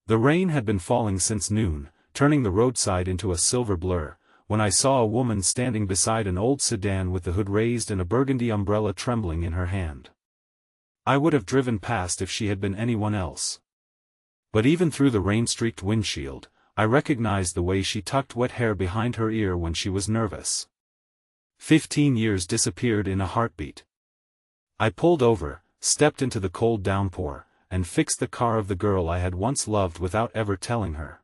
The rain had been falling since noon, turning the roadside into a silver blur, when I saw a woman standing beside an old sedan with the hood raised and a burgundy umbrella trembling in her hand. I would have driven past if she had been anyone else. But even through the rain-streaked windshield, I recognized the way she tucked wet hair behind her ear when she was nervous. 15 years disappeared in a heartbeat. I pulled over, stepped into the cold downpour, and fixed the car of the girl I had once loved without ever telling her.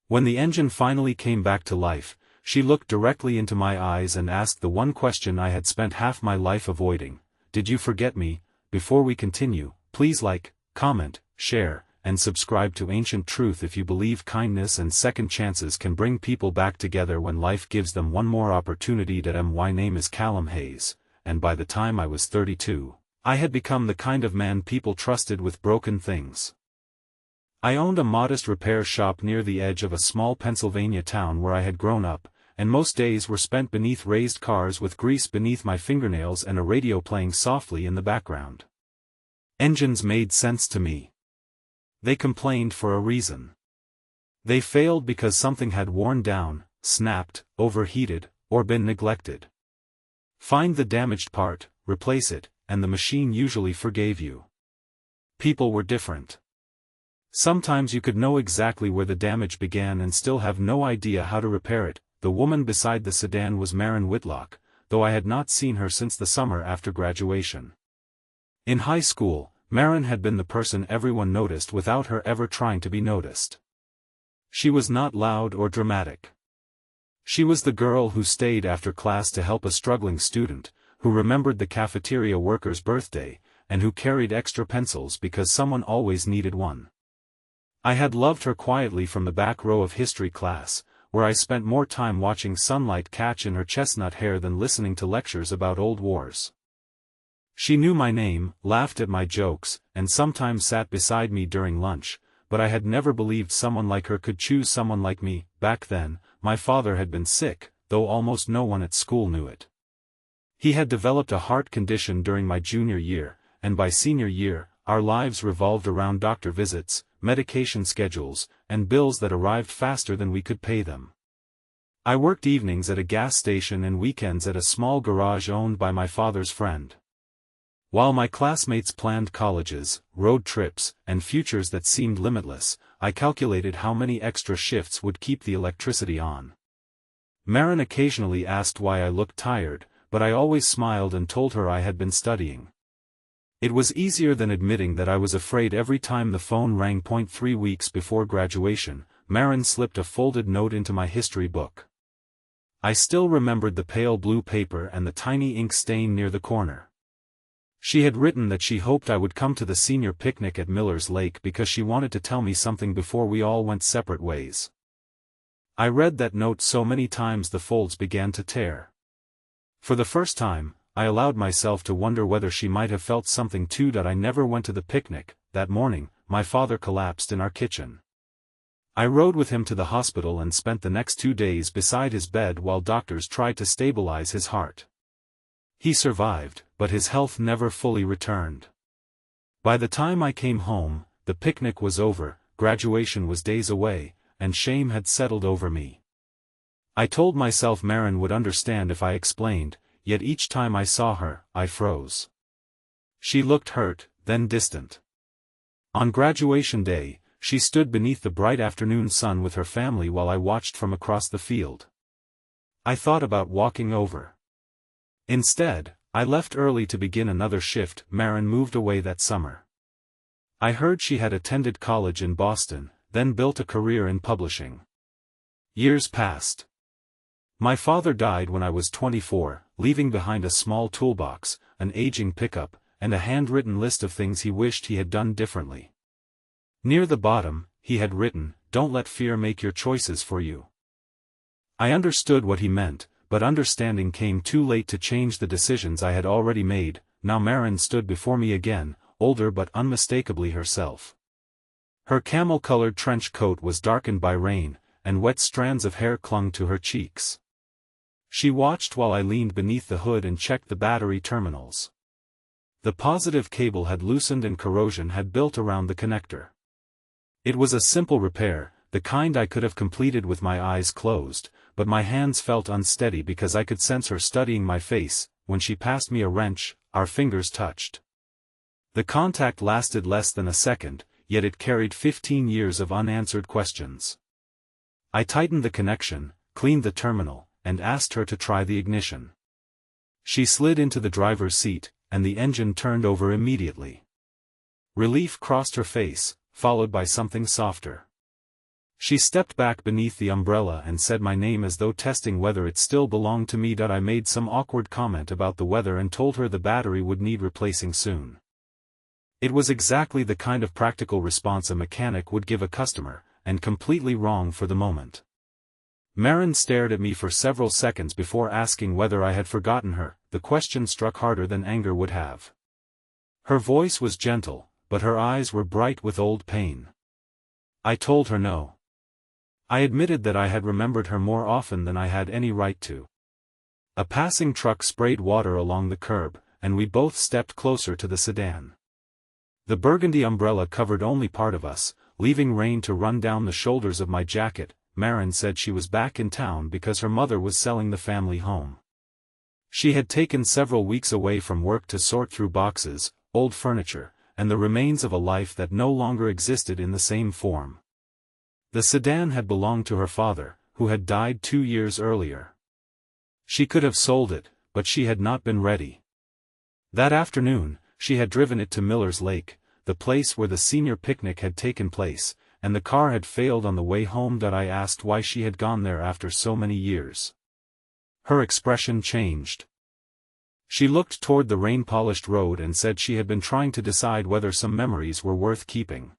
When the engine finally came back to life, she looked directly into my eyes and asked the one question I had spent half my life avoiding: "Did you forget me?" Before we continue, please like, comment, share, and subscribe to Ancient Truth if you believe kindness and second chances can bring people back together when life gives them one more opportunity. My name is Callum Hayes, and by the time I was 32, I had become the kind of man people trusted with broken things. I owned a modest repair shop near the edge of a small Pennsylvania town where I had grown up, and most days were spent beneath raised cars with grease beneath my fingernails and a radio playing softly in the background. Engines made sense to me. They complained for a reason. They failed because something had worn down, snapped, overheated, or been neglected. Find the damaged part, replace it, and the machine usually forgave you. People were different. Sometimes you could know exactly where the damage began and still have no idea how to repair it. The woman beside the sedan was Maren Whitlock, though I had not seen her since the summer after graduation. In high school, Maren had been the person everyone noticed without her ever trying to be noticed. She was not loud or dramatic. She was the girl who stayed after class to help a struggling student, who remembered the cafeteria worker's birthday, and who carried extra pencils because someone always needed one. I had loved her quietly from the back row of history class, where I spent more time watching sunlight catch in her chestnut hair than listening to lectures about old wars. She knew my name, laughed at my jokes, and sometimes sat beside me during lunch, but I had never believed someone like her could choose someone like me. Back then, my father had been sick, though almost no one at school knew it. He had developed a heart condition during my junior year, and by senior year, our lives revolved around doctor visits, medication schedules, and bills that arrived faster than we could pay them. I worked evenings at a gas station and weekends at a small garage owned by my father's friend. While my classmates planned colleges, road trips, and futures that seemed limitless, I calculated how many extra shifts would keep the electricity on. Maren occasionally asked why I looked tired, but I always smiled and told her I had been studying. It was easier than admitting that I was afraid every time the phone rang. 3 weeks before graduation, Maren slipped a folded note into my history book. I still remembered the pale blue paper and the tiny ink stain near the corner. She had written that she hoped I would come to the senior picnic at Miller's Lake because she wanted to tell me something before we all went separate ways. I read that note so many times the folds began to tear. For the first time, I allowed myself to wonder whether she might have felt something too. I never went to the picnic. That morning, my father collapsed in our kitchen. I rode with him to the hospital and spent the next 2 days beside his bed while doctors tried to stabilize his heart. He survived, but his health never fully returned. By the time I came home, the picnic was over, graduation was days away, and shame had settled over me. I told myself Maren would understand if I explained, yet each time I saw her, I froze. She looked hurt, then distant. On graduation day, she stood beneath the bright afternoon sun with her family while I watched from across the field. I thought about walking over. Instead, I left early to begin another shift. Maren moved away that summer. I heard she had attended college in Boston, then built a career in publishing. Years passed. My father died when I was 24, leaving behind a small toolbox, an aging pickup, and a handwritten list of things he wished he had done differently. Near the bottom, he had written, "Don't let fear make your choices for you." I understood what he meant, but understanding came too late to change the decisions I had already made. Now Maren stood before me again, older but unmistakably herself. Her camel-colored trench coat was darkened by rain, and wet strands of hair clung to her cheeks. She watched while I leaned beneath the hood and checked the battery terminals. The positive cable had loosened and corrosion had built around the connector. It was a simple repair, the kind I could have completed with my eyes closed, but my hands felt unsteady because I could sense her studying my face. When she passed me a wrench, our fingers touched. The contact lasted less than a second, yet it carried 15 years of unanswered questions. I tightened the connection, cleaned the terminal, and asked her to try the ignition. She slid into the driver's seat, and the engine turned over immediately. Relief crossed her face, followed by something softer. She stepped back beneath the umbrella and said my name as though testing whether it still belonged to me. I made some awkward comment about the weather and told her the battery would need replacing soon. It was exactly the kind of practical response a mechanic would give a customer, and completely wrong for the moment. Maren stared at me for several seconds before asking whether I had forgotten her. The question struck harder than anger would have. Her voice was gentle, but her eyes were bright with old pain. I told her no. I admitted that I had remembered her more often than I had any right to. A passing truck sprayed water along the curb, and we both stepped closer to the sedan. The burgundy umbrella covered only part of us, leaving rain to run down the shoulders of my jacket. Maren said she was back in town because her mother was selling the family home. She had taken several weeks away from work to sort through boxes, old furniture, and the remains of a life that no longer existed in the same form. The sedan had belonged to her father, who had died 2 years earlier. She could have sold it, but she had not been ready. That afternoon, she had driven it to Miller's Lake, the place where the senior picnic had taken place, and the car had failed on the way home. I asked why she had gone there after so many years. Her expression changed. She looked toward the rain-polished road and said she had been trying to decide whether some memories were worth keeping.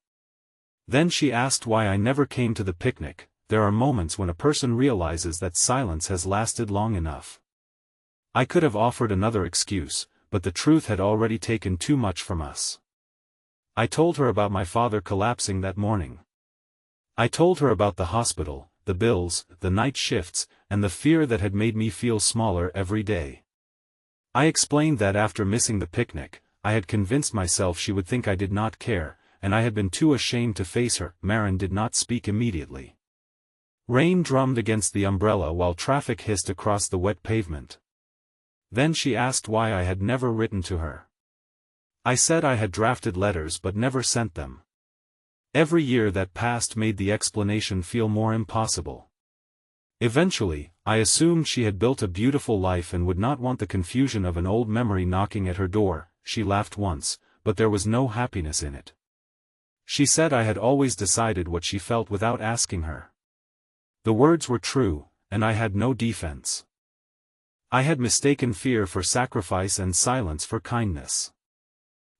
Then she asked why I never came to the picnic. There are moments when a person realizes that silence has lasted long enough. I could have offered another excuse, but the truth had already taken too much from us. I told her about my father collapsing that morning. I told her about the hospital, the bills, the night shifts, and the fear that had made me feel smaller every day. I explained that after missing the picnic, I had convinced myself she would think I did not care, and I had been too ashamed to face her. Maren did not speak immediately. Rain drummed against the umbrella while traffic hissed across the wet pavement. Then she asked why I had never written to her. I said I had drafted letters but never sent them. Every year that passed made the explanation feel more impossible. Eventually, I assumed she had built a beautiful life and would not want the confusion of an old memory knocking at her door. She laughed once, but there was no happiness in it. She said I had always decided what she felt without asking her. The words were true, and I had no defense. I had mistaken fear for sacrifice and silence for kindness.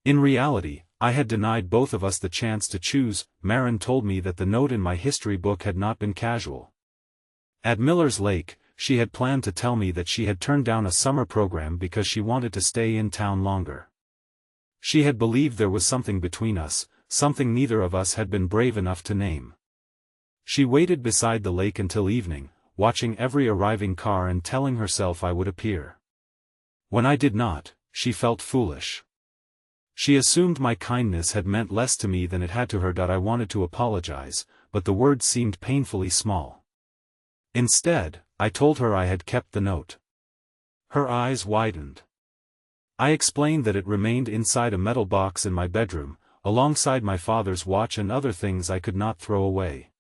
In reality, I had denied both of us the chance to choose. Maren told me that the note in my history book had not been casual. At Miller's Lake, she had planned to tell me that she had turned down a summer program because she wanted to stay in town longer. She had believed there was something between us, something neither of us had been brave enough to name. She waited beside the lake until evening, watching every arriving car and telling herself I would appear. When I did not, she felt foolish. She assumed my kindness had meant less to me than it had to her. I wanted to apologize, but the words seemed painfully small. Instead, I told her I had kept the note. Her eyes widened. I explained that it remained inside a metal box in my bedroom, alongside my father's watch and other things I could not throw away.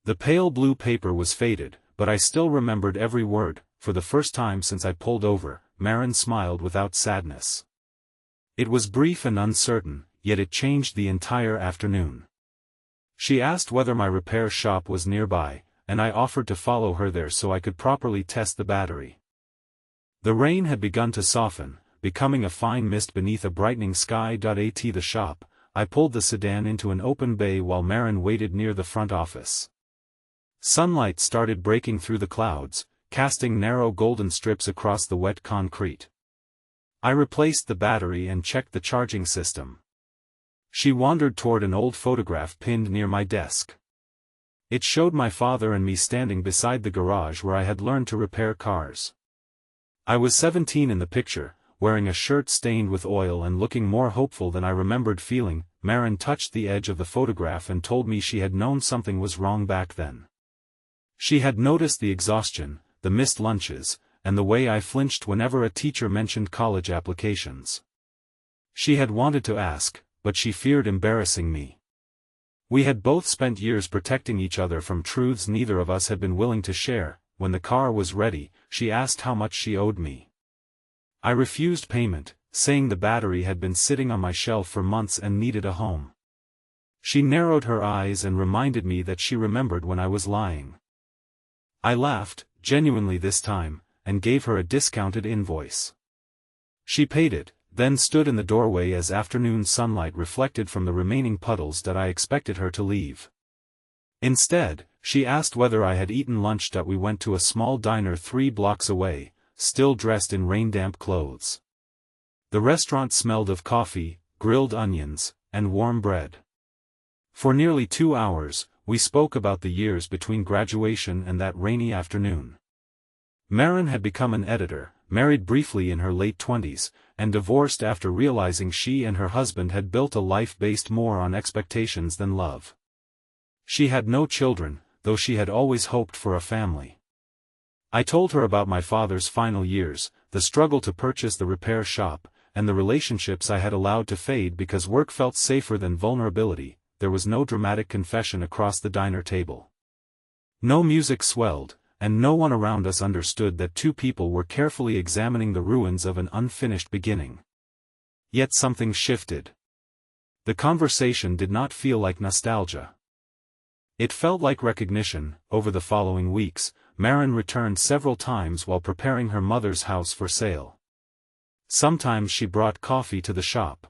The pale blue paper was faded, but I still remembered every word. For the first time since I pulled over, Maren smiled without sadness. It was brief and uncertain, yet it changed the entire afternoon. She asked whether my repair shop was nearby, and I offered to follow her there so I could properly test the battery. The rain had begun to soften, becoming a fine mist beneath a brightening sky. At the shop, I pulled the sedan into an open bay while Maren waited near the front office. Sunlight started breaking through the clouds, casting narrow golden strips across the wet concrete. I replaced the battery and checked the charging system. She wandered toward an old photograph pinned near my desk. It showed my father and me standing beside the garage where I had learned to repair cars. I was 17 in the picture, wearing a shirt stained with oil and looking more hopeful than I remembered feeling. Maren touched the edge of the photograph and told me she had known something was wrong back then. She had noticed the exhaustion, the missed lunches, and the way I flinched whenever a teacher mentioned college applications. She had wanted to ask, but she feared embarrassing me. We had both spent years protecting each other from truths neither of us had been willing to share. When the car was ready, she asked how much she owed me. I refused payment, saying the battery had been sitting on my shelf for months and needed a home. She narrowed her eyes and reminded me that she remembered when I was lying. I laughed, genuinely this time, and gave her a discounted invoice. She paid it, then stood in the doorway as afternoon sunlight reflected from the remaining puddles that I expected her to leave. Instead, she asked whether I had eaten lunch. We went to a small diner 3 blocks away, still dressed in rain-damp clothes. The restaurant smelled of coffee, grilled onions, and warm bread. For nearly 2 hours, we spoke about the years between graduation and that rainy afternoon. Maren had become an editor, married briefly in her late 20s, and divorced after realizing she and her husband had built a life based more on expectations than love. She had no children, though she had always hoped for a family. I told her about my father's final years, the struggle to purchase the repair shop, and the relationships I had allowed to fade because work felt safer than vulnerability. There was no dramatic confession across the diner table. No music swelled, and no one around us understood that 2 people were carefully examining the ruins of an unfinished beginning. Yet something shifted. The conversation did not feel like nostalgia. It felt like recognition. Over the following weeks, Maren returned several times while preparing her mother's house for sale. Sometimes she brought coffee to the shop.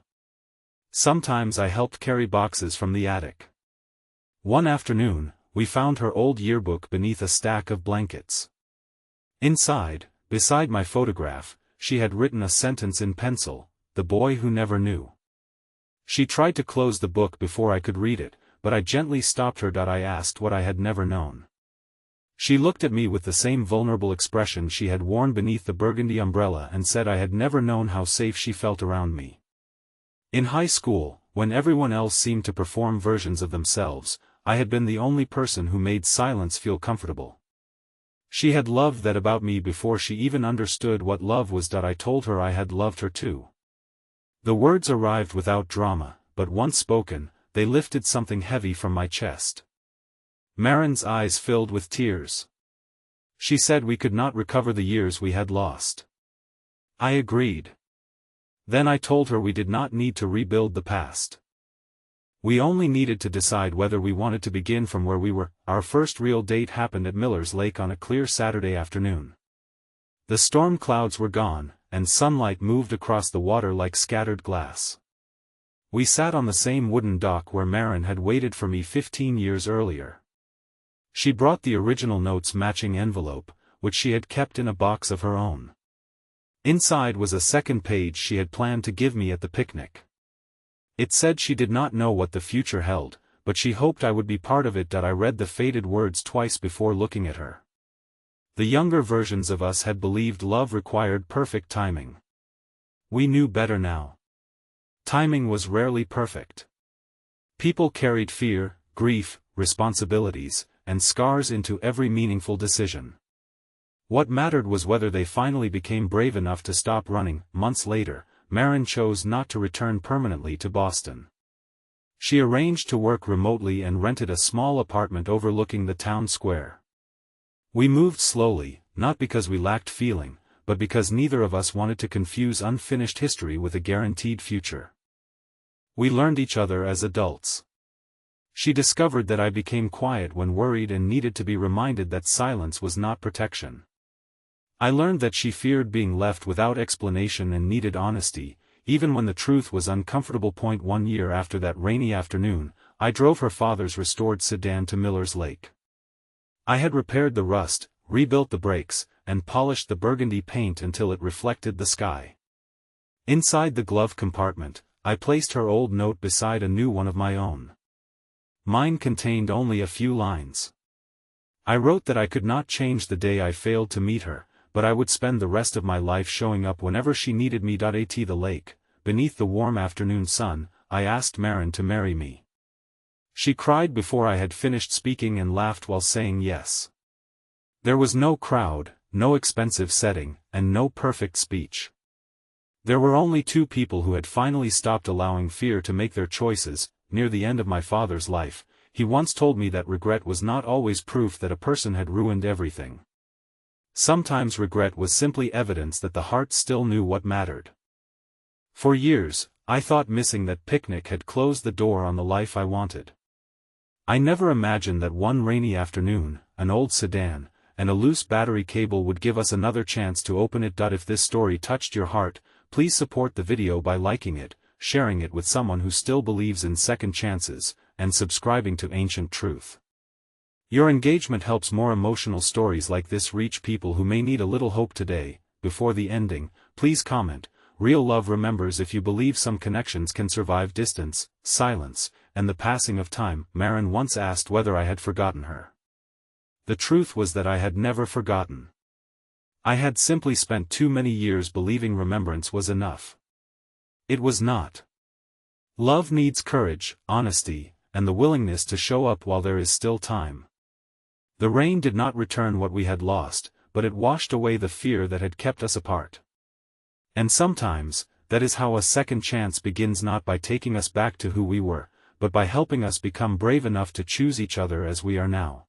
Sometimes I helped carry boxes from the attic. One afternoon, we found her old yearbook beneath a stack of blankets. Inside, beside my photograph, she had written a sentence in pencil, "The boy who never knew." She tried to close the book before I could read it, but I gently stopped her. I asked what I had never known. She looked at me with the same vulnerable expression she had worn beneath the burgundy umbrella and said I had never known how safe she felt around me. In high school, when everyone else seemed to perform versions of themselves, I had been the only person who made silence feel comfortable. She had loved that about me before she even understood what love was. I told her I had loved her too. The words arrived without drama, but once spoken, they lifted something heavy from my chest. Maren's eyes filled with tears. She said we could not recover the years we had lost. I agreed. Then I told her we did not need to rebuild the past. We only needed to decide whether we wanted to begin from where we were. Our first real date happened at Miller's Lake on a clear Saturday afternoon. The storm clouds were gone, and sunlight moved across the water like scattered glass. We sat on the same wooden dock where Maren had waited for me 15 years earlier. She brought the original notes matching envelope, which she had kept in a box of her own. Inside was a second page she had planned to give me at the picnic. It said she did not know what the future held, but she hoped I would be part of it. I read the faded words twice before looking at her. The younger versions of us had believed love required perfect timing. We knew better now. Timing was rarely perfect. People carried fear, grief, responsibilities, and scars into every meaningful decision. What mattered was whether they finally became brave enough to stop running. Months later, Maren chose not to return permanently to Boston. She arranged to work remotely and rented a small apartment overlooking the town square. We moved slowly, not because we lacked feeling, but because neither of us wanted to confuse unfinished history with a guaranteed future. We learned each other as adults. She discovered that I became quiet when worried and needed to be reminded that silence was not protection. I learned that she feared being left without explanation and needed honesty, even when the truth was uncomfortable. 1 year after that rainy afternoon, I drove her father's restored sedan to Miller's Lake. I had repaired the rust, rebuilt the brakes, and polished the burgundy paint until it reflected the sky. Inside the glove compartment, I placed her old note beside a new one of my own. Mine contained only a few lines. I wrote that I could not change the day I failed to meet her, but I would spend the rest of my life showing up whenever she needed me. At the lake, beneath the warm afternoon sun, I asked Maren to marry me. She cried before I had finished speaking and laughed while saying yes. There was no crowd, no expensive setting, and no perfect speech. There were only two people who had finally stopped allowing fear to make their choices. Near the end of my father's life, he once told me that regret was not always proof that a person had ruined everything. Sometimes regret was simply evidence that the heart still knew what mattered. For years, I thought missing that picnic had closed the door on the life I wanted. I never imagined that one rainy afternoon, an old sedan, and a loose battery cable would give us another chance to open it. If this story touched your heart, please support the video by liking it, sharing it with someone who still believes in second chances, and subscribing to Ancient Truth. Your engagement helps more emotional stories like this reach people who may need a little hope today. Before the ending, please comment, "Real love remembers." if you believe some connections can survive distance, silence, and the passing of time. Maren once asked whether I had forgotten her. The truth was that I had never forgotten. I had simply spent too many years believing remembrance was enough. It was not. Love needs courage, honesty, and the willingness to show up while there is still time. The rain did not return what we had lost, but it washed away the fear that had kept us apart. And sometimes, that is how a second chance begins, not by taking us back to who we were, but by helping us become brave enough to choose each other as we are now.